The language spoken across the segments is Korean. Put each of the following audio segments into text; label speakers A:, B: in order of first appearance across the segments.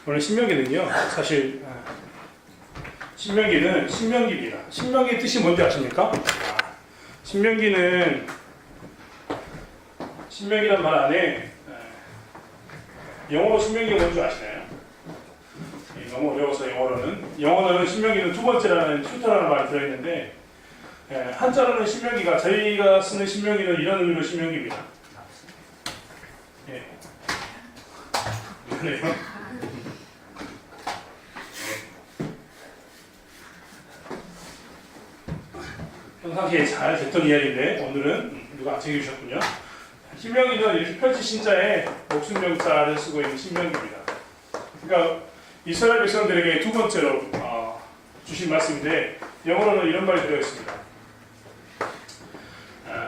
A: 오늘 신명기는요, 사실 신명기는 신명기입니다. 신명기의 뜻이 뭔지 아십니까? 신명기는 신명기란 말 안에 영어로 신명기가 뭔지 아시나요? 너무 어려워서 영어로는 신명기는 두 번째라는 튜터라는 말이 들어있는데 한자로는 신명기가 저희가 쓰는 신명기는 이런 의미로 신명기입니다. 예. 미안해요. 평상시에 잘 됐던 이야기인데 오늘은 누가 안 챙겨주셨군요. 신명기는 이렇게 펼치 신자에 목숨명자를 쓰고 있는 신명기입니다. 그러니까 이스라엘 백성들에게 두 번째로 주신 말씀인데 영어로는 이런 말이 들어있습니다.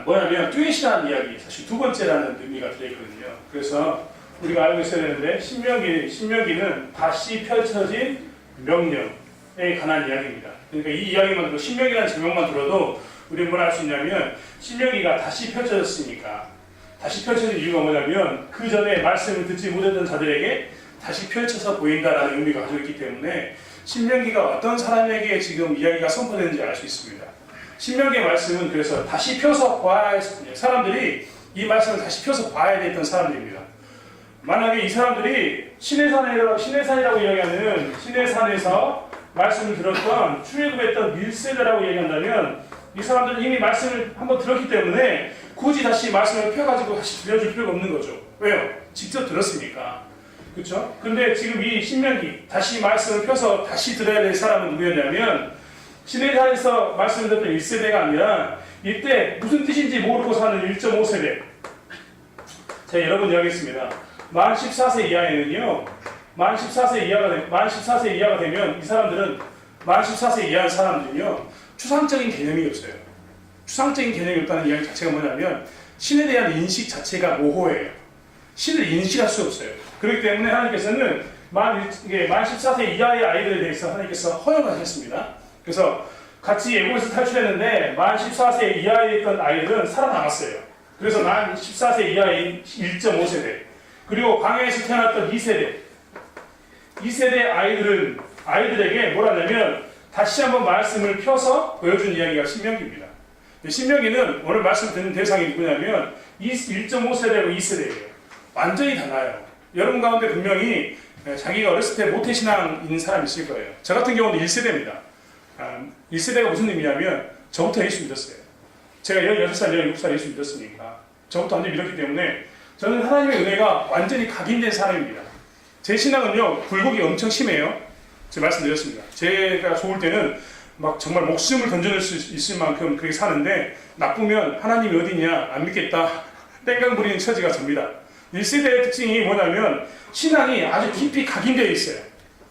A: 뭐냐면 뚜엣이라는 이야기, 사실 두 번째라는 의미가 들어있거든요. 그래서 우리가 알고 있어야 되는데 신명기는 다시 펼쳐진 명령에 관한 이야기입니다. 그러니까 이 이야기만 들어도 신명기라는 제목만 들어도 우리는 뭘 알 수 있냐면 신명기가 다시 펼쳐졌으니까, 다시 펼쳐진 이유가 뭐냐면 그 전에 말씀을 듣지 못했던 자들에게 다시 펼쳐서 보인다라는 의미가 가지고 있기 때문에 신명기가 어떤 사람에게 지금 이야기가 선포되는지 알 수 있습니다. 신명기의 말씀은 그래서 다시 펴서 봐야 했거든요. 사람들이 이 말씀을 다시 펴서 봐야 됐던 사람들입니다. 만약에 이 사람들이 시내산이라고 이야기하는 시내산에서 말씀을 들었던 출애굽했던 1세대라고 얘기한다면 이 사람들은 이미 말씀을 한번 들었기 때문에 굳이 다시 말씀을 펴가지고 다시 들려줄 필요가 없는 거죠. 왜요? 직접 들었으니까. 그렇죠? 근데 지금 이 신명기 다시 말씀을 펴서 다시 들어야 될 사람은 누구였냐면 시내산에서 말씀을 듣던 1세대가 아니라 이때 무슨 뜻인지 모르고 사는 1.5세대. 제가 여러 번 이야기했습니다. 만 14세 이하에는요, 만 14세 이하가 되면 이 사람들은 만 14세 이하의 사람들은요 추상적인 개념이 없어요. 추상적인 개념이 없다는 이야기 자체가 뭐냐면 신에 대한 인식 자체가 모호해요. 신을 인식할 수 없어요. 그렇기 때문에 하나님께서는 만 14세 이하의 아이들에 대해서 하나님께서 허용하셨습니다. 그래서 같이 애국에서 탈출했는데 만 14세 이하에 있던 아이들은 살아남았어요. 그래서 만 14세 이하의 1.5세대 그리고 광야에서 태어났던 2세대 아이들에게 뭐라냐면 다시 한번 말씀을 펴서 보여준 이야기가 신명기입니다. 신명기는 오늘 말씀 듣는 대상이 누구냐면 1.5세대하고 2세대예요. 완전히 달라요. 여러분 가운데 분명히 자기가 어렸을 때 모태신앙인 사람이 있을 거예요. 저 같은 경우는 1세대입니다. 1세대가 무슨 의미냐면 저부터 예수 믿었어요. 제가 16살, 17살 예수 믿었으니까 저부터 완전히 믿었기 때문에 저는 하나님의 은혜가 완전히 각인된 사람입니다. 제 신앙은요 굴곡이 엄청 심해요. 제가 말씀드렸습니다. 제가 좋을 때는 막 정말 목숨을 던져낼 수 있을 만큼 그렇게 사는데 나쁘면 하나님이 어디냐 안 믿겠다 땡깡 부리는 처지가 접니다. 1세대의 특징이 뭐냐면 신앙이 아주 깊이 각인되어 있어요.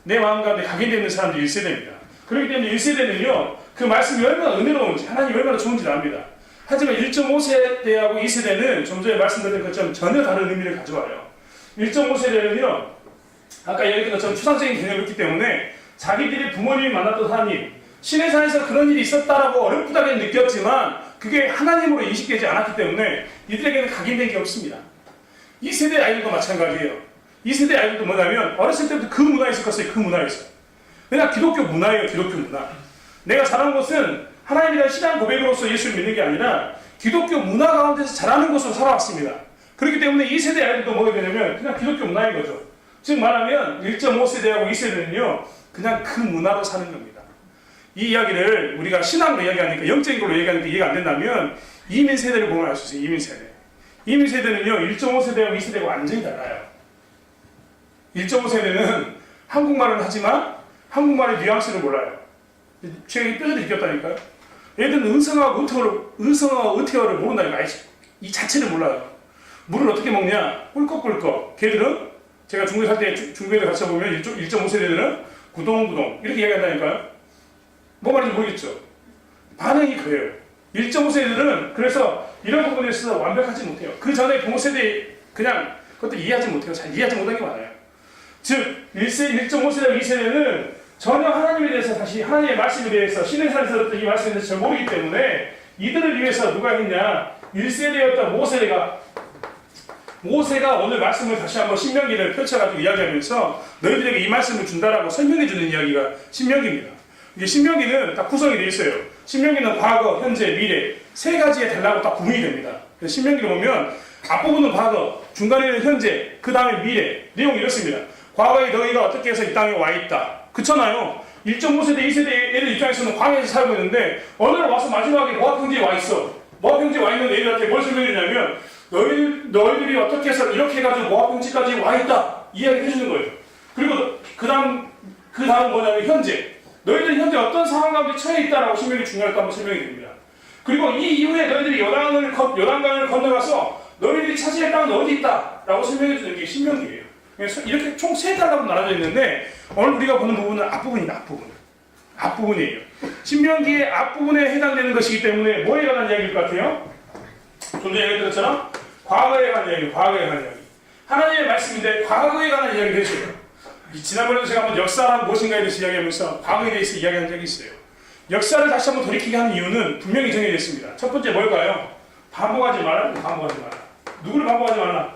A: 내 마음 가운데 각인되어 있는 사람들이 1세대입니다. 그렇기 때문에 1세대는요 그 말씀이 얼마나 은혜로운지 하나님이 얼마나 좋은지 압니다. 하지만 1.5세대하고 2세대는 좀 전에 말씀드린 것처럼 전혀 다른 의미를 가져와요. 1.5세대는요 아까 얘기했던 것처럼 추상적인 개념이 있기 때문에 자기들이 부모님이 만났던 하나님, 시내산에서 그런 일이 있었다라고 어렴풋하게 느꼈지만 그게 하나님으로 인식되지 않았기 때문에 이들에게는 각인된 게 없습니다. 2세대 아이들도 마찬가지예요. 2세대 아이들도 뭐냐면 어렸을 때부터 그 문화에서 컸어요. 그 문화에서. 그냥 기독교 문화예요. 기독교 문화. 내가 자란 것은 하나님에 대한 신앙 고백으로서 예수를 믿는 게 아니라 기독교 문화 가운데서 자라는 것으로 살아왔습니다. 그렇기 때문에 2세대 아이들도 뭐가 되냐면 그냥 기독교 문화인 거죠. 즉 말하면 1.5세대하고 2세대는요 그냥 그 문화로 사는 겁니다. 이 이야기를 우리가 신앙으로 이야기하니까 영적인 걸로 얘기하니까 이해가 안 된다면 이민 세대를 보면 알 수 있어요. 이민 세대. 이민 세대는요 1.5세대하고 2세대가 완전히 달라요. 1.5세대는 한국말을 하지만 한국말의 뉘앙스를 몰라요. 제가 뼈저리 느꼈다니까요. 얘들은 은성어와 의태어를 모른다니까. 이 자체를 몰라요. 물을 어떻게 먹냐? 꿀꺽꿀꺽. 걔들은 제가 중국에 살 때 중국에 같이 보면 1.5세대들은 구동구동 이렇게 이야기한다니까요. 뭐 말인지 모르겠죠. 반응이 그래요. 1.5세대들은 그래서 이런 부분에 있어서 완벽하지 못해요. 그 전에 부모 세대 그냥 그것도 이해하지 못해요. 잘 이해하지 못한 게 많아요. 즉 1.5세대, 2세대는 전혀 하나님에 대해서 다시 하나님의 말씀에 대해서 시내산에서 들었던 이 말씀에 대해서 잘 모르기 때문에 이들을 위해서 누가 했냐 1세대였던 모세가 모세가 오늘 말씀을 다시 한번 신명기를 펼쳐가지고 이야기하면서 너희들에게 이 말씀을 준다라고 설명해주는 이야기가 신명기입니다. 이게 신명기는 딱 구성이 되어 있어요. 신명기는 과거, 현재, 미래 세 가지에 달라고 딱 구분이 됩니다. 신명기를 보면 앞부분은 과거, 중간에는 현재, 그 다음에 미래. 내용이 이렇습니다. 과거에 너희가 어떻게 해서 이 땅에 와 있다. 그렇잖아요. 1.5세대, 2세대 애들 입장에서는 광야에서 살고 있는데 어느 날 와서 마지막에 모압 평지에 와 있어. 모압 평지에 와 있는 애들한테 뭘 설명해주냐면 너희들이 어떻게 해서 이렇게 해가지고 모압 평지까지 와 있다. 이야기 해주는 거예요. 그리고 그 다음 뭐냐면 현재. 너희들이 현재 어떤 상황 가운데 처해 있다라고 신명이 중요할까 한번 설명이 됩니다. 그리고 이 이후에 너희들이 요단강을 건너가서 너희들이 차지할 땅은 어디 있다라고 설명해 주는 게 신명기예요. 그래서 이렇게 총 세 단락으로 나눠져 있는데 오늘 우리가 보는 부분은 앞부분입니다. 앞부분이에요. 신명기의 앞부분에 해당되는 것이기 때문에 뭐에 관한 이야기일 것 같아요? 좀 전에 얘기했던 과거에 관한 이야기, 과거에 관한 이야기. 하나님의 말씀인데 과거에 관한 이야기를 해줘요. 지난번에도 제가 한번 역사란 무엇인가에 대해서 이야기하면서 과거에 대해서 이야기한 적이 있어요. 역사를 다시 한번 돌이키게 하는 이유는 분명히 정해져 있습니다. 첫 번째 뭘까요? 반복하지 말라. 누구를 반복하지 말라?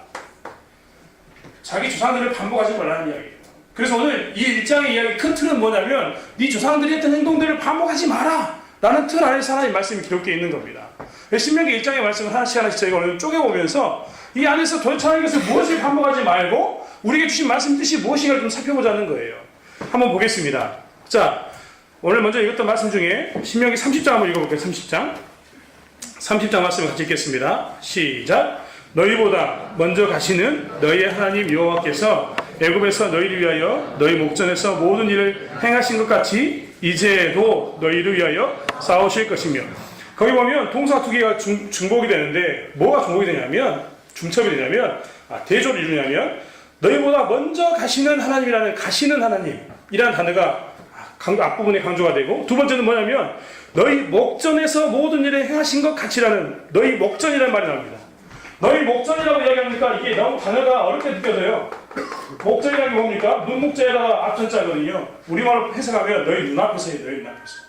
A: 자기 조상들을 반복하지 말라는 이야기예요. 그래서 오늘 이 1장의 이야기 큰 틀은 뭐냐면 네 조상들이 했던 행동들을 반복하지 마라 라는 틀 안에서 하나님의 말씀이 기록되어 있는 겁니다. 신명기 1장의 말씀을 하나씩 저희가 오늘 쪼개보면서 이 안에서 도대체 하나님께서 무엇을 반복하지 말고 우리에게 주신 말씀 뜻이 무엇인가를 좀 살펴보자는 거예요. 한번 보겠습니다. 자, 오늘 먼저 읽었던 말씀 중에 신명기 30장 한번 읽어볼게요. 30장 말씀을 같이 읽겠습니다. 시작. 너희보다 먼저 가시는 너희의 하나님 여호와께서 애굽에서 너희를 위하여 너희 목전에서 모든 일을 행하신 것 같이 이제도 너희를 위하여 싸우실 것이며. 거기 보면 동사 두 개가 중복이 되는데 뭐가 중복이 되냐면 중첩이 되냐면 대조를 이루냐면 너희보다 먼저 가시는 하나님이라는 가시는 하나님이라는 단어가 앞부분에 강조가 되고 두 번째는 뭐냐면 너희 목전에서 모든 일을 행하신 것 같이라는 너희 목전이라는 말이 나옵니다. 너희 목전이라고 이야기하니까 이게 너무 단어가 어렵게 느껴져요. 목전이라는 게 뭡니까? 눈목자에다가 앞전자거든요. 우리말로 해석하면 너희 눈앞에서예요. 너희 눈앞에서.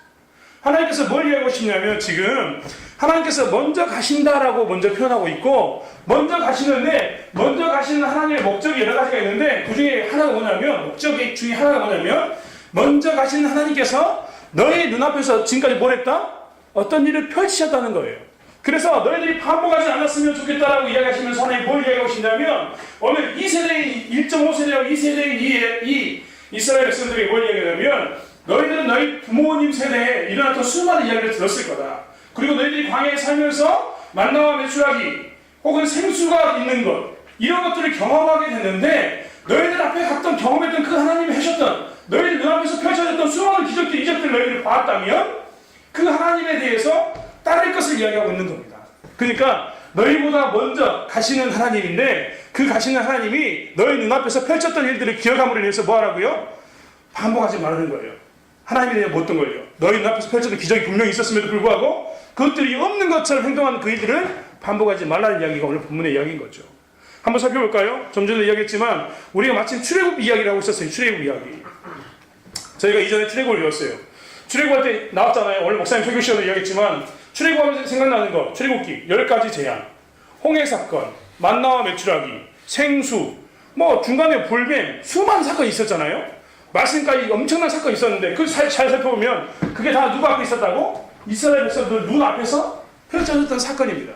A: 하나님께서 뭘 이야기하고 싶냐면 지금 하나님께서 먼저 가신다라고 먼저 표현하고 있고 먼저 가시는데 먼저 가시는 하나님의 목적이 여러 가지가 있는데 그 중에 하나가 뭐냐면 목적 중에 하나가 뭐냐면 먼저 가시는 하나님께서 너희 눈앞에서 지금까지 뭘 했다? 어떤 일을 펼치셨다는 거예요. 그래서 너희들이 반복하지 않았으면 좋겠다라고 이야기하시면서 하나님 뭘 이야기하고 계시냐면 오늘 2세대인 1.5세대와 2세대인 이 이스라엘 백성들이 뭘 이야기하냐면 너희들은 너희 부모님 세대에 일어났던 수많은 이야기를 들었을 거다. 그리고 너희들이 광야에 살면서 만나와 메추라기 혹은 생수가 있는 것 이런 것들을 경험하게 됐는데 너희들 앞에 갔던 경험했던 그 하나님이 하셨던 너희들 눈앞에서 펼쳐졌던 수많은 기적들 이적들 너희들이 봤다면 그 하나님에 대해서 따를 것을 이야기하고 있는 겁니다. 그러니까 너희보다 먼저 가시는 하나님인데 그 가시는 하나님이 너희 눈앞에서 펼쳤던 일들을 기억함으로 인해서 뭐하라고요? 반복하지 말라는 거예요. 하나님에 대해 뭐 어떤 걸요? 너희 눈앞에서 펼쳤던 기적이 분명히 있었음에도 불구하고 그것들이 없는 것처럼 행동하는 그 일들을 반복하지 말라는 이야기가 오늘 본문의 이야기인 거죠. 한번 살펴볼까요? 좀 전에 이야기했지만 우리가 마침 출애굽 이야기를 하고 있었어요. 출애굽 이야기. 저희가 이전에 출애굽을 배웠어요. 출애굽할 때 나왔잖아요. 오늘 목사님 설교 시간에 이야기했지만 출애굽하면서 생각나는 거 출애굽기 10가지 재앙, 홍해 사건, 만나와 메추라기, 생수, 뭐 중간에 볼뱀 수많은 사건이 있었잖아요. 말씀까지 엄청난 사건이 있었는데 그 잘 살펴보면 그게 다 누구 앞에 있었다고? 이스라엘 백성들 눈 앞에서 펼쳐졌던 사건입니다.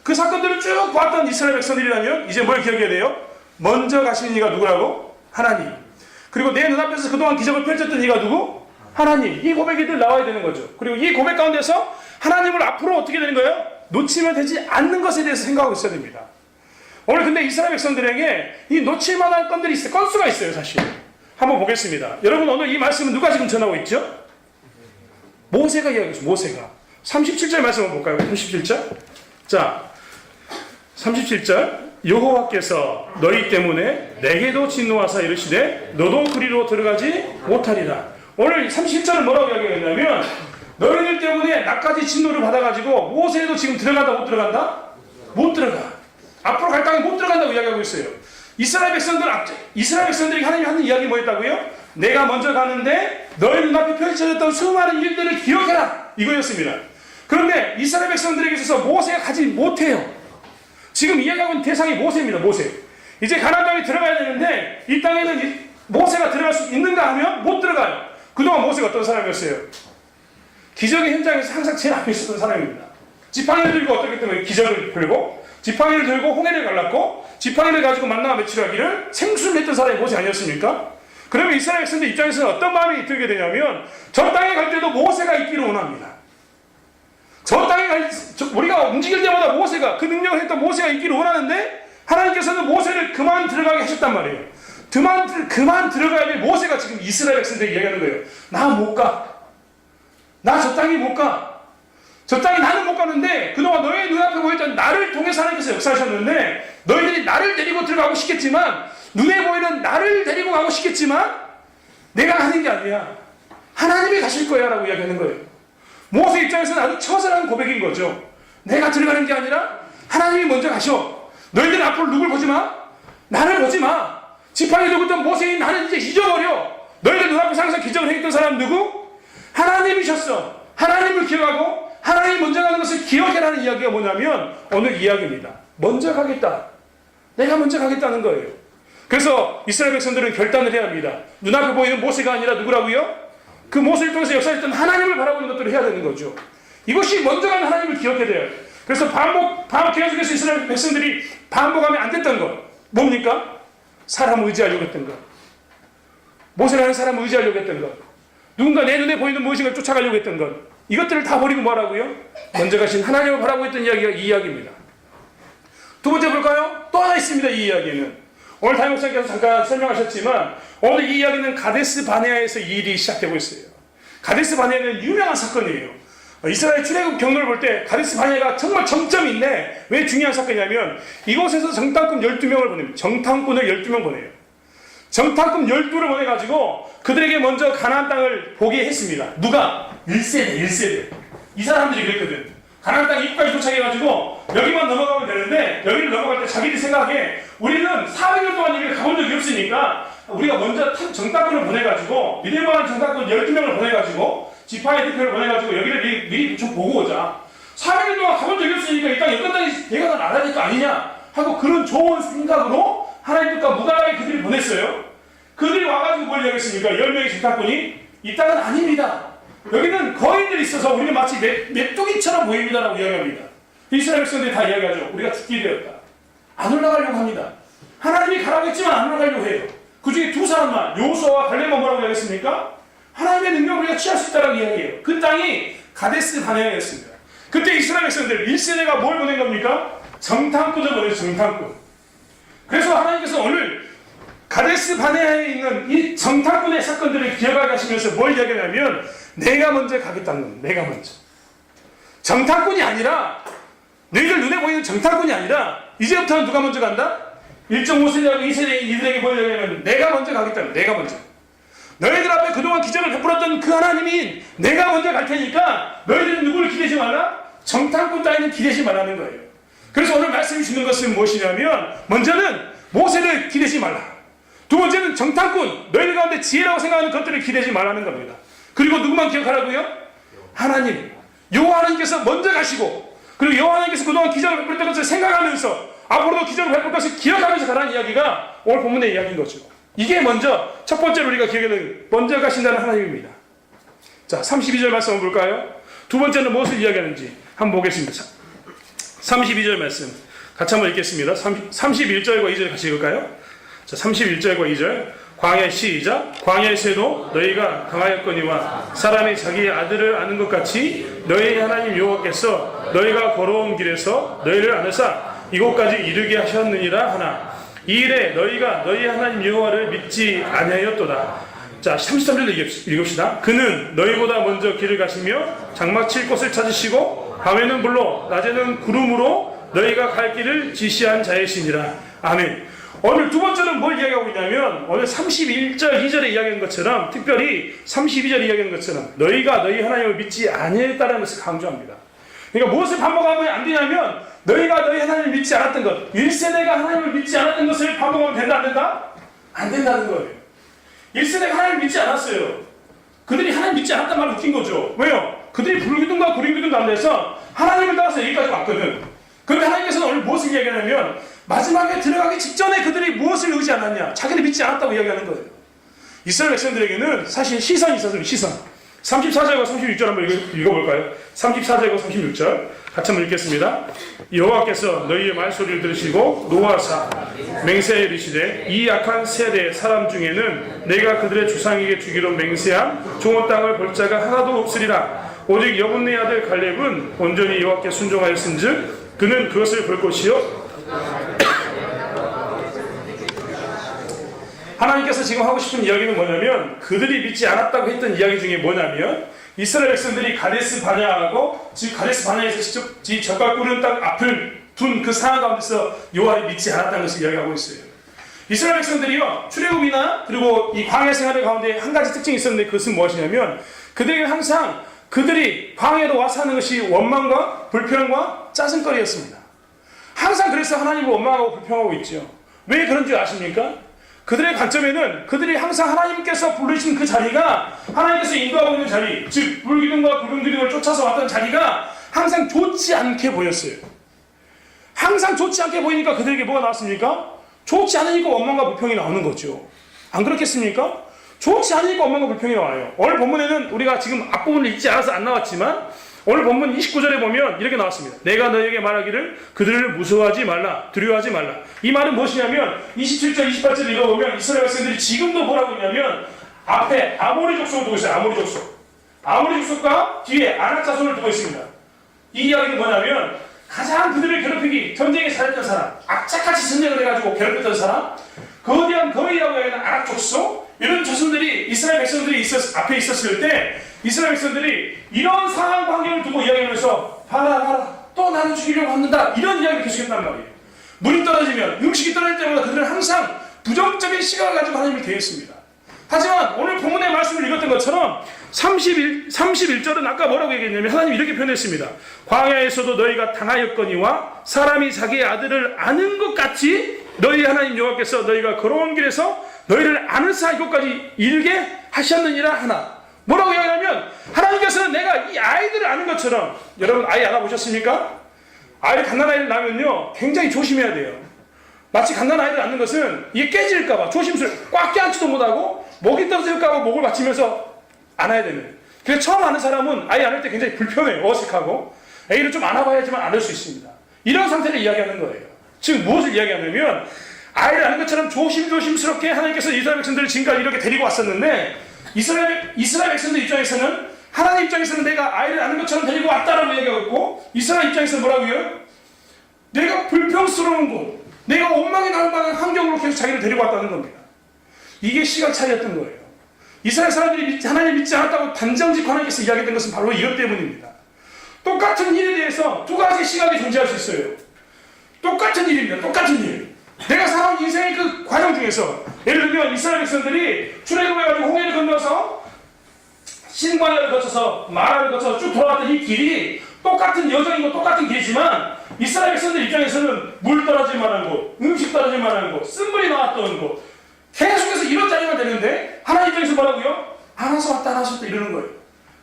A: 그 사건들을 쭉 봤던 이스라엘 백성들이라면 이제 뭘 기억해야 돼요? 먼저 가시는 이가 누구라고? 하나님. 그리고 내 눈앞에서 그동안 기적을 펼쳤던 이가 누구? 하나님. 이 고백이 늘 나와야 되는 거죠. 그리고 이 고백 가운데서 하나님을 앞으로 어떻게 되는 거예요? 놓치면 되지 않는 것에 대해서 생각하고 있어야 됩니다. 오늘 근데 이스라엘 백성들에게 이 놓칠 만한 건들이 있어요. 건수가 있어요, 사실. 한번 보겠습니다. 여러분 오늘 이 말씀은 누가 지금 전하고 있죠? 모세가 이야기했죠. 모세가. 37절 말씀 한번 볼까요? 37절. 자, 37절. 여호와께서 너희 때문에 내게도 진노하사 이르시되 너도 그리로 들어가지 못하리라. 오늘 37절은 뭐라고 이야기했냐면 너희들 때문에 나까지 진노를 받아가지고 모세도 지금 들어간다 못 들어간다? 못 들어가. 앞으로 갈 땅에 못 들어간다고 이야기하고 있어요. 이스라엘 백성들이 하나님이 하는 이야기 뭐였다고요? 내가 먼저 가는데 너희 눈앞에 펼쳐졌던 수많은 일들을 기억해라. 이거였습니다. 그런데 이스라엘 백성들에게 있어서 모세가 가지 못해요. 지금 이야기하고 있는 대상이 모세입니다. 모세. 이제 가나안 땅에 들어가야 되는데 이 땅에는 모세가 들어갈 수 있는가 하면 못 들어가요. 그동안 모세가 어떤 사람이었어요? 기적의 현장에서 항상 제일 앞에 있었던 사람입니다. 지팡이를 들고 어떻게 때문에 기적을 풀고, 지팡이를 들고 홍해를 갈랐고, 지팡이를 가지고 만나와 매출하기를 생수를 냈던 사람이 모세 아니었습니까? 그러면 이스라엘 백성들 입장에서는 어떤 마음이 들게 되냐면 저 땅에 갈 때도 모세가 있기를 원합니다. 저 땅에 우리가 움직일 때마다 모세가, 그 능력을 했던 모세가 있기를 원하는데 하나님께서는 모세를 그만 들어가게 하셨단 말이에요. 그만 들어가야 될 모세가 지금 이스라엘 백성들에게 얘기하는 거예요. 나 못 가. 나 저 땅에 못 가. 저 땅에 나는 못 가는데 그동안 너희 눈앞에 보였던 나를 통해서 하나님께서 역사하셨는데 너희들이 나를 데리고 들어가고 싶겠지만, 눈에 보이는 나를 데리고 가고 싶겠지만 내가 하는 게 아니야. 하나님이 가실 거야 라고 이야기하는 거예요. 모세 입장에서는 아주 처절한 고백인 거죠. 내가 들어가는 게 아니라 하나님이 먼저 가셔. 너희들은 앞으로 누굴 보지 마. 나를 보지 마. 지팡이 들고 있던 모세인 나는 이제 잊어버려. 너희들 눈앞에서 항상 기적을 행했던 사람 누구? 하나님이셨어. 하나님을 기억하고 하나님 먼저 가는 것을 기억해라는 이야기가 뭐냐면 오늘 이야기입니다. 먼저 가겠다. 내가 먼저 가겠다는 거예요. 그래서 이스라엘 백성들은 결단을 해야 합니다. 눈앞에 보이는 모세가 아니라 누구라고요? 그 모세를 통해서 역사했던 하나님을 바라보는 것들을 해야 되는 거죠. 이것이 먼저 가는 하나님을 기억해야 돼요. 그래서 계속해서 이스라엘 백성들이 반복하면 안 됐던 것. 뭡니까? 사람을 의지하려고 했던 것. 모세라는 사람을 의지하려고 했던 것. 누군가 내 눈에 보이는 무엇인가를 쫓아가려고 했던 것. 이것들을 다 버리고 뭐라고요? 먼저 가신 하나님을 바라보고 있던 이야기가 이 이야기입니다. 두 번째 볼까요? 또 하나 있습니다. 이 이야기는. 오늘 담임 목사님께서 잠깐 설명하셨지만 오늘 이 이야기는 가데스 바네아에서 이 일이 시작되고 있어요. 가데스 바네아는 유명한 사건이에요. 이스라엘 출애굽 경로를 볼 때 가데스 바네아가 정말 정점이 있네. 왜 중요한 사건이냐면 이곳에서 정탐꾼 12명을 보냅니다. 정탐꾼을 12명 보내요. 정탐꾼 12를 보내가지고 그들에게 먼저 가나안 땅을 보게 했습니다. 누가? 1세대. 이 사람들이 그랬거든. 가나안 땅 입구까지 도착해가지고 여기만 넘어가면 되는데 여기를 넘어갈 때 자기들이 생각해 우리는 400년 동안 여기를 가본 적이 없으니까 우리가 먼저 정탐꾼을 보내가지고 믿을만한 정탐꾼 12명을 보내가지고 지파의 대표를 보내가지고 여기를 미리 좀 보고 오자. 400년 동안 가본 적이 없으니까 일단 여건 땅이 내가 다 알아야 될 거 아니냐 하고 그런 좋은 생각으로 하나님 뜻과 무관하게 그들이 보냈어요. 그들이 와가지고 뭘 얘기했습니까? 10명의 정탐꾼이 이 땅은 아닙니다. 여기는 거인들이 있어서 우리는 마치 메뚜기처럼 보입니다라고 이야기합니다. 이스라엘 백성들이 다 이야기하죠. 우리가 죽게 되었다. 안 올라가려고 합니다. 하나님이 가라고 했지만 안 올라가려고 해요. 그 중에 두 사람만, 여호수아와 갈렙만 뭐라고 이야기했습니까? 하나님의 능력을 우리가 취할 수 있다라고 이야기해요. 그 땅이 가데스 바네아였습니다. 그때 이스라엘 백성들 1세대가 뭘 보낸 겁니까? 정탐꾼을 보냈어요. 정탐꾼. 그래서 하나님께서 오늘 가데스 바네아에 있는 이 정탐꾼의 사건들을 기억하게 하시면서 뭘 이야기하냐면 내가 먼저 가겠다는 겁니다. 내가 먼저. 정탐꾼이 아니라 너희들 눈에 보이는 정탐꾼이 아니라 이제부터는 누가 먼저 간다? 1.5세대하고 2세대 이들에게 보여주려면 내가 먼저 가겠다는 내가 먼저. 너희들 앞에 그동안 기적을 베풀었던 그 하나님이 내가 먼저 갈 테니까 너희들은 누구를 기대지 말라? 정탐꾼 따위는 기대지 말라는 거예요. 그래서 오늘 말씀이 주는 것은 무엇이냐면 먼저는 모세를 기대지 말라. 두 번째는 정탐꾼, 너희들 가운데 지혜라고 생각하는 것들을 기대지 말라는 겁니다. 그리고 누구만 기억하라고요? 하나님. 여호와 하나님께서 먼저 가시고 그리고 여호와 하나님께서 그동안 기적을 베풀었던 것을 생각하면서 앞으로도 기적을 베풀 것을 기억하면서 가라는 이야기가 오늘 본문의 이야기인 거죠. 이게 먼저 첫 번째로 우리가 기억하는 먼저 가신다는 하나님입니다. 자, 32절 말씀 한번 볼까요? 두 번째는 무엇을 이야기하는지 한번 보겠습니다. 32절 말씀 같이 한번 읽겠습니다. 31절과 2절 같이 읽을까요? 자, 31절과 2절 광야 시작. 광야에서도 너희가 강하였거니와 사람이 자기 아들을 아는 것 같이 너희 하나님 여호와께서 너희가 걸어온 길에서 너희를 안으사 이곳까지 이르게 하셨느니라 하나 이 일에 너희가 너희 하나님 여호와를 믿지 아니하였도다. 자, 33절 읽읍시다. 그는 너희보다 먼저 길을 가시며 장막 칠 곳을 찾으시고 밤에는 불로 낮에는 구름으로 너희가 갈 길을 지시한 자이시니라. 아멘. 오늘 두 번째는 뭘 이야기하고 있냐면 오늘 31절 2절에 이야기한 것처럼 특별히 32절에 이야기한 것처럼 너희가 너희 하나님을 믿지 아니했다는 것을 강조합니다. 그러니까 무엇을 반복하면 안 되냐면 너희가 너희 하나님을 믿지 않았던 것 1세대가 하나님을 믿지 않았던 것을 반복하면 된다 안 된다? 안 된다는 거예요. 1세대가 하나님을 믿지 않았어요. 그들이 하나님 믿지 않았단 말은 웃긴 거죠. 왜요? 그들이 불기둥과 구림기둥 가운데서 하나님을 따라서 여기까지 왔거든. 그런데 하나님께서는 오늘 무엇을 이야기하냐면 마지막에 들어가기 직전에 그들이 무엇을 의지 않았냐? 자기를 믿지 않았다고 이야기하는 거예요. 이스라엘 백성들에게는 사실 시선이 있었어요. 시선. 34절과 36절 한번 읽어볼까요? 34절과 36절 같이 한번 읽겠습니다. 여호와께서 너희의 말소리를 들으시고 노하사 맹세하여 이르시되 이 악한 세대의 사람 중에는 내가 그들의 주상에게 주기로 맹세한 좋은 땅을 볼 자가 하나도 없으리라. 오직 여분네 아들 갈렙은 온전히 여호와께 순종하였은즉 그는 그것을 볼 것이요. 하나님께서 지금 하고 싶은 이야기는 뭐냐면 그들이 믿지 않았다고 했던 이야기 중에 뭐냐면 이스라엘 백성들이 가데스 바네아하고 즉 가데스 바네아에서 직접 이 젓갈 끓는 땅 앞을 둔 그 상황 가운데서 여호와를 믿지 않았다는 것을 이야기하고 있어요. 이스라엘 백성들이요 출애굽이나 그리고 이 광야 생활의 가운데 한 가지 특징이 있었는데 그것은 무엇이냐면 그들에게 항상 그들이 광야로 와서 하는 것이 원망과 불평과 짜증거리였습니다. 항상 그래서 하나님을 원망하고 불평하고 있죠. 왜 그런 줄 아십니까? 그들의 관점에는 그들이 항상 하나님께서 부르신 그 자리가 하나님께서 인도하고 있는 자리, 즉 불기둥과 붉은 기둥을 쫓아서 왔던 자리가 항상 좋지 않게 보였어요. 항상 좋지 않게 보이니까 그들에게 뭐가 나왔습니까? 좋지 않으니까 원망과 불평이 나오는 거죠. 안 그렇겠습니까? 좋지 않으니까 원망과 불평이 나와요. 오늘 본문에는 우리가 지금 앞부분을 읽지 않아서 안 나왔지만 오늘 본문 29절에 보면 이렇게 나왔습니다. 내가 너에게 말하기를 그들을 무서워하지 말라, 두려워하지 말라. 이 말은 무엇이냐면 27절, 28절 읽어보면 이스라엘 백성들이 지금도 뭐라고 있냐면 앞에 아모리 족속을 두고 있어요. 아모리 족속. 아모리 족속과 뒤에 아낙 자손을 두고 있습니다. 이 이야기는 뭐냐면 가장 그들을 괴롭히기 전쟁에 잘했던 사람, 악착같이 전쟁을 해가지고 괴롭혔던 사람, 거대한 거의라고 하는 아낙 족속, 이런 자손들이 이스라엘 백성들이 앞에 있었을 때 이스라엘 백성들이 이런 상황 환경을 두고 이야기하면서 봐라 또 나를 죽이려고 한다 이런 이야기를 계속했단 말이에요. 물이 떨어지면 음식이 떨어질 때마다 그들은 항상 부정적인 시각을 가지고 하나님을 대했습니다. 하지만 오늘 본문의 말씀을 읽었던 것처럼 31절은 아까 뭐라고 얘기했냐면 하나님이 이렇게 표현했습니다. 광야에서도 너희가 당하였거니와 사람이 자기의 아들을 아는 것 같이 너희 하나님 여호와께서 너희가 걸어온 길에서 너희를 아는사 이것까지 일게 하셨느니라 하나. 뭐라고 이야기하면 하나님께서는 내가 이 아이들을 아는 것처럼, 여러분 아이 안아보셨습니까? 아이를 갓난아이를 낳으면요 굉장히 조심해야 돼요. 마치 갓난아이를 낳는 것은 이게 깨질까봐 조심스럽게 꽉 껴안지도 못하고 목이 떨어질까봐 목을 받치면서 안아야 됩니다. 그래서 처음 아는 사람은 아이 안을 때 굉장히 불편해요. 어색하고 애를 좀 안아봐야지만 안을 수 있습니다. 이런 상태를 이야기하는 거예요. 즉 무엇을 이야기하냐면 아이를 아는 것처럼 조심스럽게 하나님께서 이스라엘 백성들을 지금까지 이렇게 데리고 왔었는데 이스라엘 백성들 입장에서는 하나님 입장에서는 내가 아이를 아는 것처럼 데리고 왔다라고 얘기하고 있고 이스라엘 입장에서는 뭐라고요? 내가 불평스러운 곳, 내가 원망이 나올 만한 환경으로 계속 자기를 데리고 왔다는 겁니다. 이게 시각 차이였던 거예요. 이스라엘 사람들이 하나님 믿지 않았다고 단정짓고 하나님께서 이야기했던 것은 바로 이것 때문입니다. 똑같은 일에 대해서 두 가지 시각이 존재할 수 있어요. 똑같은 일입니다. 똑같은 일. 내가 살아온 인생의 그 과정 중에서 예를 들면 이스라엘 백성들이 출애굽해가지고 홍해를 건너서 신광야를 거쳐서 마라를 거쳐서 쭉 돌아왔던 이 길이 똑같은 여정이고 똑같은 길이지만 이스라엘 백성들 입장에서는 물 떨어질 만한 곳, 음식 떨어질 만한 곳, 쓴물이 나왔던 곳 계속해서 이런 자리가 되는데 하나님 입장에서 뭐라고요? 알아서 왔다 이러는 거예요.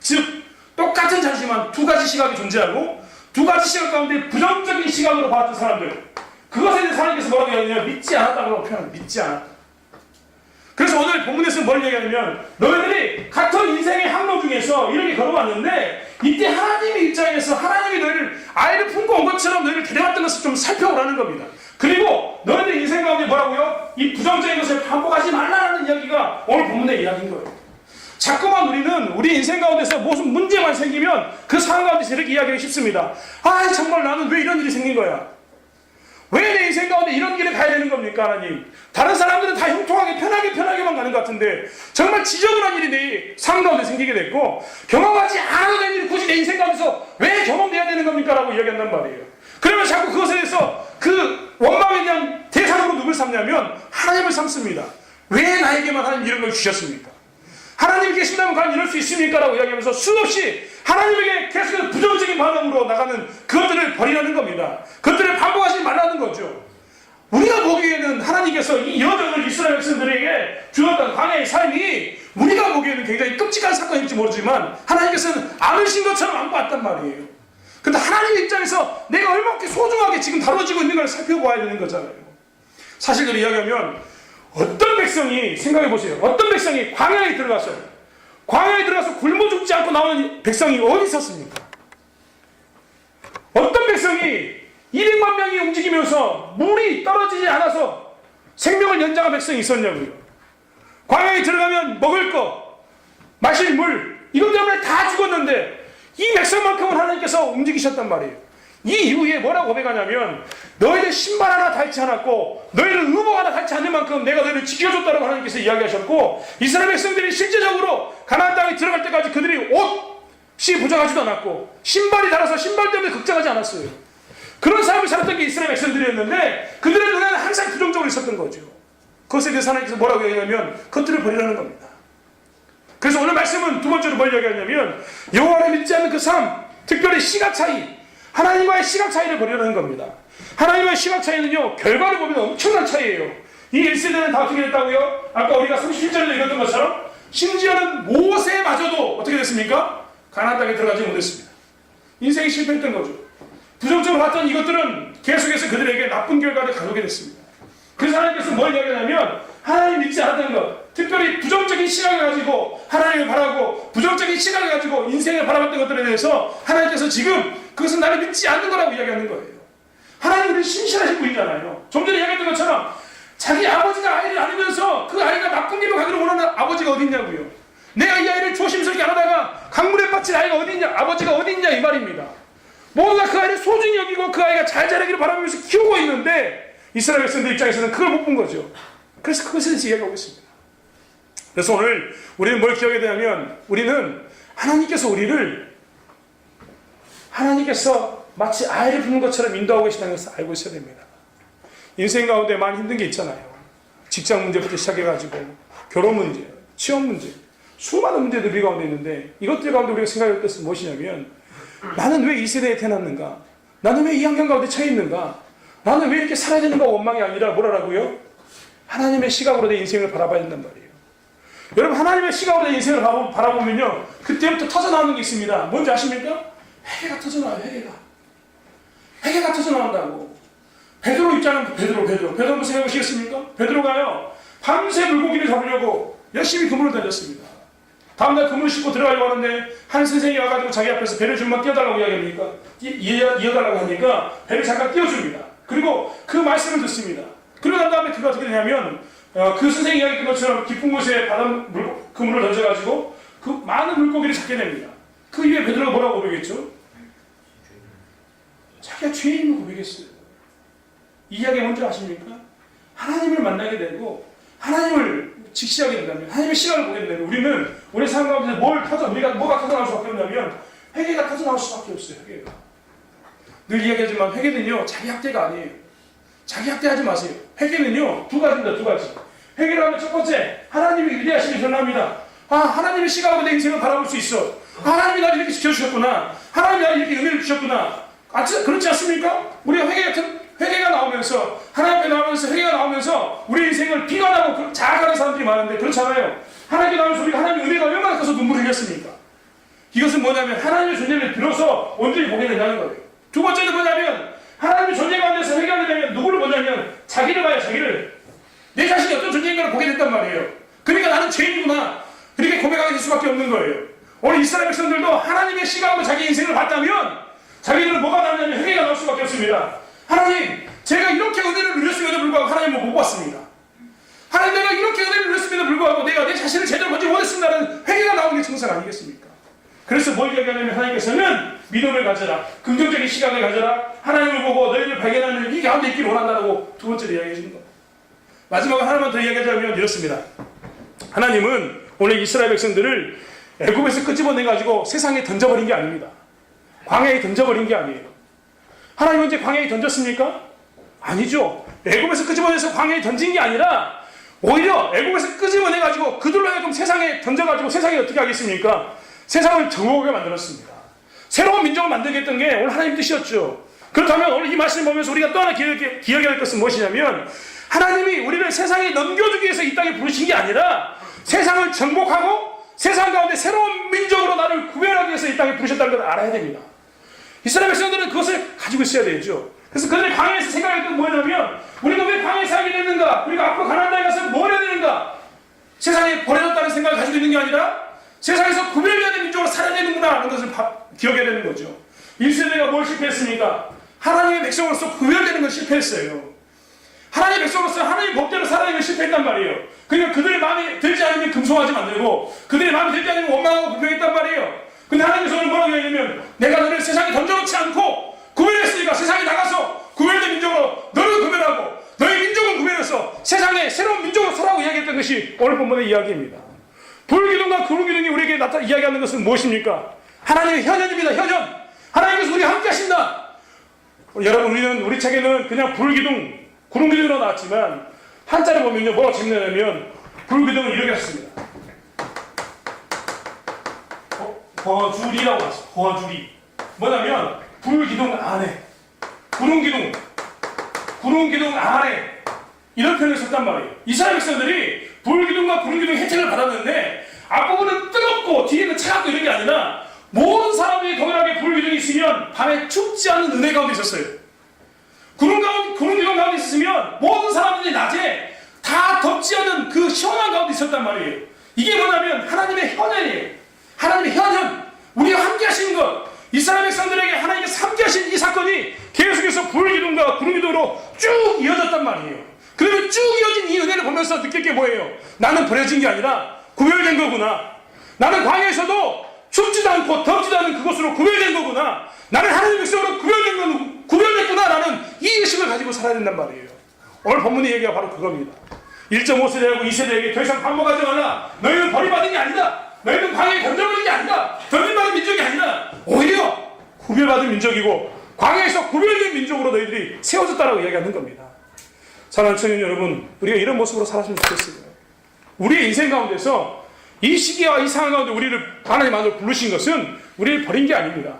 A: 즉 똑같은 자리지만 두 가지 시각이 존재하고 두 가지 시각 가운데 부정적인 시각으로 봤던 사람들, 그것에 대해서 하나님께서 뭐라고 얘기하냐면 믿지 않았다고 표현합니다. 믿지 않았다. 그래서 오늘 본문에서 뭘 얘기하냐면 너희들이 같은 인생의 항로 중에서 이렇게 걸어왔는데 이때 하나님의 입장에서 하나님이 너희를 아이를 품고 온 것처럼 너희를 데려왔던 것을 좀 살펴보라는 겁니다. 그리고 너희들 인생 가운데 뭐라고요? 이 부정적인 것을 반복하지 말라는 이야기가 오늘 본문의 이야기인 거예요. 자꾸만 우리는 우리 인생 가운데서 무슨 문제만 생기면 그 상황 가운데서 이렇게 이야기하기 쉽습니다. 아 정말 나는 왜 이런 일이 생긴 거야? 왜 내 인생 가운데 이런 길을 가야 되는 겁니까 하나님? 다른 사람들은 다 형통하게 편하게만 가는 것 같은데 정말 지저분한 일이 내 삶 가운데 생기게 됐고 경험하지 않아도 되는 일이 굳이 내 인생 가운데서 왜 경험돼야 되는 겁니까? 라고 이야기한단 말이에요. 그러면 자꾸 그것에 대해서 그 원망에 대한 대상으로 누굴 삼냐면 하나님을 삼습니다. 왜 나에게만 하나님 이런 걸 주셨습니까? 하나님이 계신다면 과연 이럴 수 있습니까? 라고 이야기하면서 수없이 하나님에게 계속해서 부정적인 반응으로 나가는 그것들을 버리라는 겁니다. 그것들을 반복하지 말라는 거죠. 우리가 보기에는 하나님께서 이 여정을 이스라엘 백성들에게 주었던 광야의 삶이 우리가 보기에는 굉장히 끔찍한 사건일지 모르지만 하나님께서는 안으신 것처럼 안고 왔단 말이에요. 근데 하나님의 입장에서 내가 얼마나 소중하게 지금 다뤄지고 있는 걸 살펴보아야 되는 거잖아요. 사실대로 이야기하면 어떤 백성이, 생각해보세요. 어떤 백성이 광야에 들어가서 굶어 죽지 않고 나오는 백성이 어디 있었습니까? 어떤 백성이 200만 명이 움직이면서 물이 떨어지지 않아서 생명을 연장한 백성이 있었냐고요. 광야에 들어가면 먹을 거, 마실 물, 이것 때문에 다 죽었는데 이 백성만큼은 하나님께서 움직이셨단 말이에요. 이 이후에 뭐라고 고백하냐면 너희들 신발 하나 닳지 않았고 너희들 의복 하나 닳지 않는 만큼 내가 너희를 지켜줬다고 하나님께서 이야기하셨고, 이스라엘 백성들이 실제적으로 가나안 땅에 들어갈 때까지 그들이 옷이 부족하지도 않았고 신발이 닳아서 신발 때문에 걱정하지 않았어요. 그런 삶을 살았던 게 이스라엘 백성들이었는데 그들의 눈에는 항상 부정적으로 있었던 거죠. 그것에 대해서 하나님께서 뭐라고 얘기하냐면 그것들을 버리라는 겁니다. 그래서 오늘 말씀은 두 번째로 뭘 얘기하냐면 여호와를 믿지 않는 그 삶, 특별히 시각 차이, 하나님과의 시각 차이를 버리라는 겁니다. 하나님과의 시각 차이는요, 결과를 보면 엄청난 차이예요. 이 1세대는 다 어떻게 됐다고요? 아까 우리가 37절에 읽었던 것처럼 심지어는 모세마저도 어떻게 됐습니까? 가나안 땅에 들어가지 못했습니다. 인생이 실패했던 거죠. 부정적으로 봤던 이것들은 계속해서 그들에게 나쁜 결과를 가져오게 됐습니다. 그래서 하나님께서 뭘 이야기하냐면 하나님 믿지 않았던 것, 특별히 부정적인 시각을 가지고 하나님을 바라고 부정적인 시각을 가지고 인생을 바라봤던 것들에 대해서 하나님께서 지금 그것은 나를 믿지 않는 거라고 이야기하는 거예요. 하나님은 신실하신 분이잖아요. 좀 전에 이야기했던 것처럼 자기 아버지가 아이를 낳으면서 그 아이가 나쁜 길로 가기를 원하는 아버지가 어디 있냐고요. 내가 이 아이를 조심스럽게 안하다가 강물에 빠질 아이가 어디 있냐, 아버지가 어디 있냐 이 말입니다. 모두가 그 아이를 소중히 여기고 그 아이가 잘 자라기를 바라면서 키우고 있는데 이스라엘 백성들 입장에서는 그걸 못 본 거죠. 그래서 그것을 이야기하고 있습니다. 그래서 오늘 우리는 뭘 기억해야 되냐면 우리는 하나님께서 마치 아이를 품는 것처럼 인도하고 계시다는 것을 알고 있어야 됩니다. 인생 가운데 많이 힘든 게 있잖아요. 직장 문제부터 시작해가지고 결혼 문제, 취업 문제, 수많은 문제들이 우리 가운데 있는데 이것들 가운데 우리가 생각할 것은 무엇이냐면 나는 왜 이 세대에 태어났는가? 나는 왜 이 환경 가운데 처해 있는가? 나는 왜 이렇게 살아야 되는가? 원망이 아니라 뭐라고요? 하나님의 시각으로 내 인생을 바라봐야 된단 말이에요. 여러분, 하나님의 시각으로 내 인생을 바라보면요, 그때부터 터져나오는 게 있습니다. 뭔지 아십니까? 회개가 터져나와요. 회개가 터져나온다고. 베드로 입장은 베드로 한번 생각해 보시겠습니까? 베드로가요, 밤새 물고기를 잡으려고 열심히 그물을 던졌습니다. 다음날 그물을 싣고 들어가려고 하는데 한 선생이 와가지고 자기 앞에서 배를 좀만 띄워달라고 이야기합니까? 이어달라고 하니까 배를 잠깐 띄워줍니다. 그리고 그 말씀을 듣습니다. 그러고 난 다음에 그가 어떻게 되냐면 그 선생이 이야기했던 것처럼 깊은 곳에 그물을 던져가지고 그 많은 물고기를 잡게 됩니다. 그 이후에 베드로가 뭐라고 고백했죠? 자기가 죄인임을 고백했어요. 이 이야기 뭔지 아십니까? 하나님을 만나게 되고 하나님을 직시하게 된다면, 하나님의 시각을 보게 된다면 우리는 우리 삶 가운데 뭐가 터져나올 수밖에 없냐면 회개가 터져나올 수밖에 없어요. 회개가. 늘 이야기하지만 회개는요, 자기 학대가 아니에요. 자기 학대하지 마세요. 회개는요, 두 가지입니다. 두 가지. 회개를 하면 첫 번째, 하나님이 위대하심이 드러납니다. 아, 하나님의 시각으로 내 인생을 바라볼 수 있어. 하나님이 나를 이렇게 지켜주셨구나. 하나님이 나를 이렇게 은혜를 주셨구나. 그렇지 않습니까? 우리가 회개가 나오면서, 하나님 앞에 나오면서, 회개가 나오면서 우리 인생을 비관하고 자학하는 사람들이 많은데 그렇잖아요. 하나님께 나오면서 우리가 하나님의 은혜가 얼마나 커서 눈물을 흘렸습니까? 이것은 뭐냐면 하나님의 존재를 들어서 온전히 보게 된다는 거예요. 두 번째는 뭐냐면 하나님의 존재 가운데서 회개하게 되면 누구를 보냐면 자기를 봐요. 자기를. 내 자신이 어떤 존재인가를 보게 됐단 말이에요. 그러니까 나는 죄인이구나, 그렇게 고백하게 될 수밖에 없는 거예요. 오늘 이스라엘 백성들도 하나님의 시각으로 자기 인생을 봤다면 자기들은 뭐가 나오냐면 회개가 나올 수밖에 없습니다. 하나님, 제가 이렇게 은혜를 누렸음에도 불구하고 하나님을 못 봤습니다. 하나님, 내가 이렇게 은혜를 누렸음에도 불구하고 내가 내 자신을 제대로 보지 못했습니다라는 회개가 나오는 게 정상 아니겠습니까? 그래서 뭘 이야기하냐면 하나님께서는 믿음을 가져라, 긍정적인 시각을 가져라, 하나님을 보고 너희를 발견하는 이 가운데 있기를 원한다고 두 번째로 이야기해 주는 겁니다. 마지막으로 하나만 더 이야기하자면 이렇습니다. 하나님은 오늘 이스라엘 백성들을 애굽에서 끄집어내가지고 세상에 던져버린 게 아닙니다. 광야에 던져버린 게 아니에요. 하나님 언제 광야에 던졌습니까? 아니죠. 애굽에서 끄집어내서 광야에 던진 게 아니라 오히려 애굽에서 끄집어내가지고 그들로 하여금 세상에 던져가지고 세상이 어떻게 하겠습니까? 세상을 정복하게 만들었습니다. 새로운 민족을 만들게 했던 게 오늘 하나님 뜻이었죠. 그렇다면 오늘 이 말씀을 보면서 우리가 또 하나 기억해야 할 것은 무엇이냐면 하나님이 우리를 세상에 넘겨주기 위해서 이 땅에 부르신 게 아니라 세상을 정복하고 세상 가운데 새로운 민족으로 나를 구별하기 위해서 이 땅에 부르셨다는 걸 알아야 됩니다. 이스라엘 백성들은 그것을 가지고 있어야 되죠. 그래서 그들의 광야에서 생각했던 게 뭐냐면 우리가 왜 광야에 살게 됐는가? 우리가 앞으로 가나안 땅에 가서 뭘 해야 되는가? 세상에 버려졌다는 생각을 가지고 있는 게 아니라 세상에서 구별되어야 되는 민족으로 살아야 되는구나 하는 것을 기억해야 되는 거죠. 1세대가 뭘 실패했습니까? 하나님의 백성으로서 구별되는 걸 실패했어요. 하나님의 백성으로서 하나님의 법대로 살아가는 걸 실패했단 말이에요. 그러니까 그들의 마음에 들지 않으면 금송아지 만들고 그들의 마음에 들지 않으면 원망하고 불평했단 말이에요. 근데 하나님께서 오늘 뭐라고 얘기하냐면 내가 너를 세상에 던져놓지 않고 구별했으니까 세상에 나가서 구별된 민족으로 너를 구별하고 너의 민족을 구별해서 세상에 새로운 민족으로 살아가고 이야기했던 것이 오늘 본문의 이야기입니다. 불기둥과 구름기둥이 우리에게 이야기하는 것은 무엇입니까? 하나님의 현현입니다. 현현. 하나님께서 우리와 함께 하신다. 여러분 우리 책에는 그냥 불기둥, 구름기둥으로 나왔지만 한자를 보면요 뭐가 재밌냐면 불기둥은 이렇게 했습니다. 버주리라고 나왔어요. 버주리. 뭐냐면 불기둥 안에 구름기둥 안에 이런 표현을 썼단 말이에요. 이스라엘 백성들이 불기둥과 구름기둥 혜택을 받았는데 앞부분은 뜨겁고 뒤에는 차갑고 이런 게 아니라 모든 사람들이 동일하게 불기둥이 있으면 밤에 춥지 않은 은혜 가운데 있었어요. 구름기둥 가운데 있으면 모든 사람들이 낮에 다 덥지 않은 그 시원한 가운데 있었단 말이에요. 이게 뭐냐면 하나님의 현현이에요. 하나님의 현현. 우리와 함께 하신 것. 이스라엘 백성들에게 하나님께서 함께 하신 이 사건이 계속해서 불기둥과 구름기둥으로 쭉 이어졌단 말이에요. 그러면 쭉 이어진 이 은혜를 보면서 느낄 게 뭐예요? 나는 버려진 게 아니라 구별된 거구나. 나는 광야에서도 춥지도 않고 덥지도 않은 그것으로 구별된 거구나. 나는 하나님의 백성으로 구별됐구나. 라는 이 의식을 가지고 살아야 된단 말이에요. 오늘 본문의 얘기가 바로 그겁니다. 1.5세대하고 2세대에게 더 이상 반복하지 말라. 너희는 버림받은 게 아니다. 너희는 광야에 던져버린 게 아니다. 던져받은 민족이 아니다. 오히려 구별받은 민족이고 광야에서 구별된 민족으로 너희들이 세워졌다라고 이야기하는 겁니다. 사랑하는 청년 여러분, 우리가 이런 모습으로 살았으면 좋겠어요. 우리의 인생 가운데서 이 시기와 이 상황 가운데 우리를 하나님 안으로 부르신 것은 우리를 버린 게 아닙니다.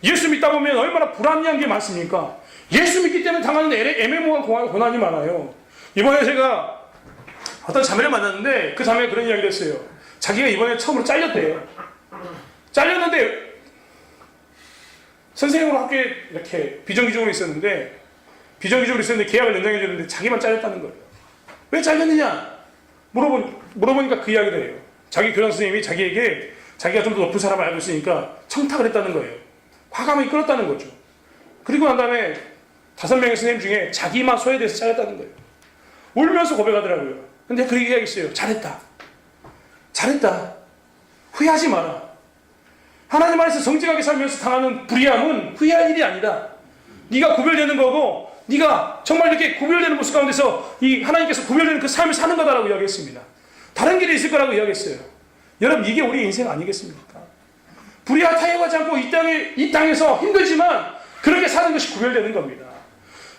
A: 예수 믿다 보면 얼마나 불합리한 게 많습니까? 예수 믿기 때문에 당하는 애매모호한 고난이 많아요. 이번에 제가 어떤 자매를 만났는데 그 자매가 그런 이야기를 했어요. 자기가 이번에 처음으로 잘렸대요. 잘렸는데 선생님으로 학교에 이렇게 비정규직으로 있었는데 계약을 연장해줬는데 자기만 잘렸다는 거예요. 왜 잘렸느냐? 물어보니까 그 이야기를 해요. 자기 교장 선생님이 자기에게 자기가 좀 더 높은 사람을 알고 있으니까 청탁을 했다는 거예요. 화감을 끌었다는 거죠. 그리고 난 다음에 5명의 선생님 중에 자기만 소외돼서 잘렸다는 거예요. 울면서 고백하더라고요. 근데 그렇게 이야기했어요. 잘했다. 후회하지 마라. 하나님 안에서 정직하게 살면서 당하는 불의함은 후회할 일이 아니다. 네가 구별되는 거고 네가 정말 이렇게 구별되는 모습 가운데서 이 하나님께서 구별되는 그 삶을 사는 거다라고 이야기했습니다. 다른 길이 있을 거라고 이야기했어요. 여러분 이게 우리 인생 아니겠습니까? 불의와 타협하지 않고 이 땅에서 힘들지만 그렇게 사는 것이 구별되는 겁니다.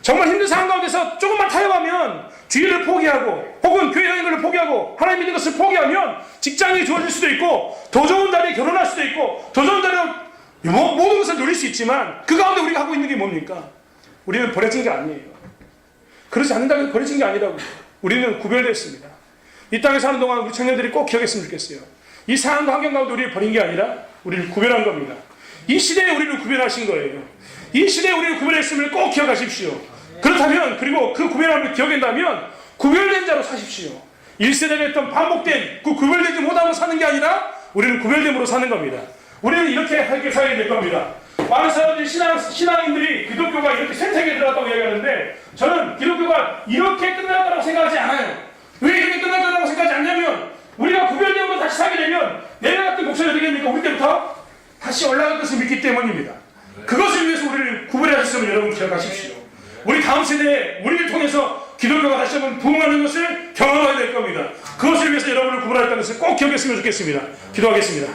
A: 정말 힘든 상황 가운데서 조금만 타협하면 주의를 포기하고 혹은 교회 다니는 것을 포기하고 하나님 믿는 것을 포기하면 직장이 좋아질 수도 있고 더 좋은 자리에 결혼할 수도 있고 더 좋은 자리로 모든 것을 누릴 수 있지만 그 가운데 우리가 하고 있는 게 뭡니까? 우리는 버려진 게 아니에요. 그렇지 않는다면 버려진 게 아니라고. 우리는 구별됐습니다. 이 땅에 사는 동안 우리 청년들이 꼭 기억했으면 좋겠어요. 이 상황과 환경 가운데 우리를 버린 게 아니라 우리를 구별한 겁니다. 이 시대에 우리를 구별하신 거예요. 이 시대에 우리를 구별했음을 꼭 기억하십시오. 그렇다면 그리고 그 구별함을 기억한다면 구별된 자로 사십시오. 1세대가 했던 반복된 그 구별되지 못하고 사는 게 아니라 우리는 구별됨으로 사는 겁니다. 우리는 이렇게 살게 될 겁니다. 많은 사람들이 신앙인들이 기독교가 이렇게 생태계에 들어갔다고 이야기하는데 저는 기독교가 이렇게 끝날 거라고 생각하지 않아요. 왜 이렇게 끝날 거라고 생각하지 않냐면 우리가 구별됨으로 다시 살게 되면 내가 같은 목소리 되겠습니까? 우리 때부터 다시 올라갈 것을 믿기 때문입니다. 그것을 위해서 우리를 구별하셨음을 여러분 기억하십시오. 우리 다음 세대에 우리를 통해서 기독교가 다시 한번 부흥하는 것을 경험해야 될 겁니다. 그것을 위해서 여러분을 구별했다는 것을 꼭 기억했으면 좋겠습니다. 기도하겠습니다.